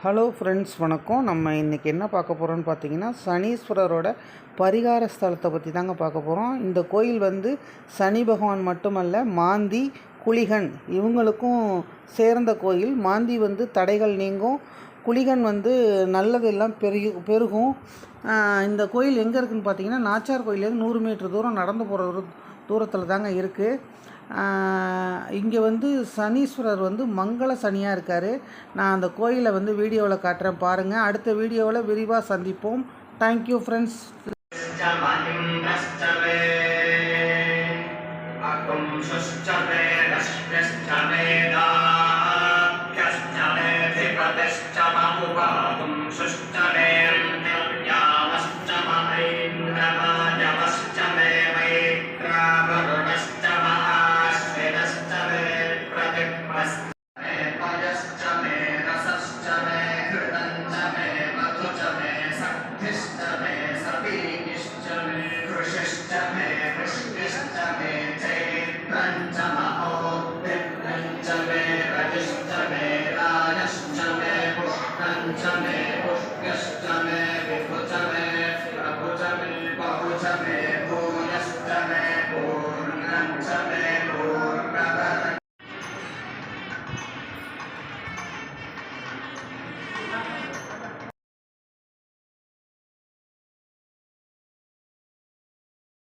Hello friends, வணக்கம். நம்ம இன்றைக்கி என்ன பார்க்க போகிறோம்னு பார்த்தீங்கன்னா, சனீஸ்வரரோட பரிகார ஸ்தலத்தை பற்றி தாங்க பார்க்க போகிறோம். இந்த கோயில் வந்து சனி பகவான் மட்டுமல்ல, மாந்தி, குளிகன் இவங்களுக்கும் சேர்ந்த கோயில். மாந்தி வந்து தடைகள் நீங்கும், குளிகன் வந்து நல்லதெல்லாம் பெருகும். இந்த கோயில் எங்கே இருக்குதுன்னு பார்த்தீங்கன்னா, நாச்சார் கோயிலேருந்து 100 மீட்டர் தூரம் நடந்து போகிற ஒரு தூரத்தில் தாங்க இருக்குது. இங்கே வந்து சனீஸ்வரர் வந்து மங்கள சனியாக இருக்கார். நான் அந்த கோயிலை வந்து வீடியோவில் காட்டுறேன், பாருங்கள். அடுத்த வீடியோவில் விரிவாக சந்திப்போம். Thank you friends.